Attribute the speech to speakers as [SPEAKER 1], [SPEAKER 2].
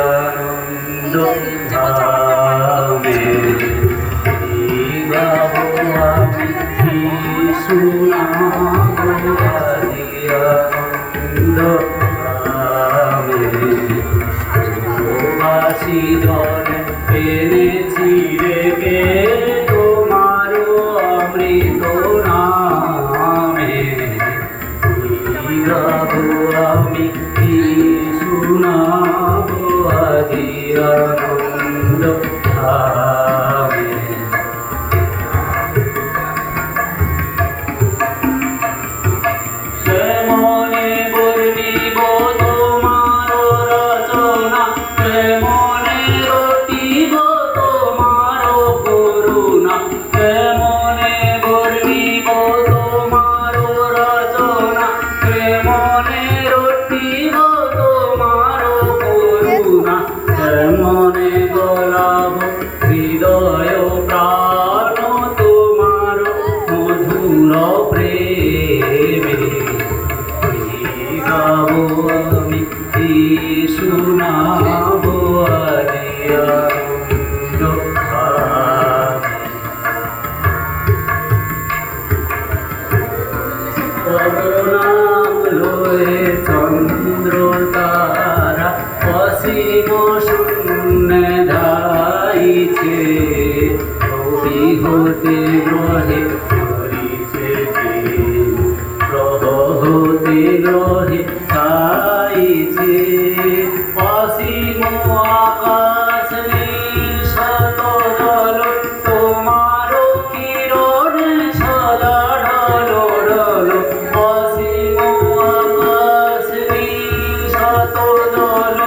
[SPEAKER 1] আনন্দ ধামে গাবো আমি শুনাবো আদি আনন্দ ধামে বাসি জনে পেরেছি রেগে তোমারও অমৃত নামে গাবো আমি শুনাবো আদি আনন্দ ধামে শ্যামনে বর্ণিব তোমার রচনা শ্যামনে রটিব তোমার করুণা শ্যামনে বর্ণিব তোমার রচনা শ্যামনে রটিব তোমার করুণা শ্যামনে গলাব হৃদয় প্রাণ তোমার মধুর প্রেমে গাবো আমি শুনাবো আদি আনন্দ নাম লয়ে চন্দ্র তারা অসীম শূন্য ধাইছে কবি হতে গ্রহে ধরিছে গ্রহ হতে গ্রহে খাইছে অসীম আকাশ শত দল তোমার কিরণ সদা ঢল ঢল অসীম আকাশ শত দল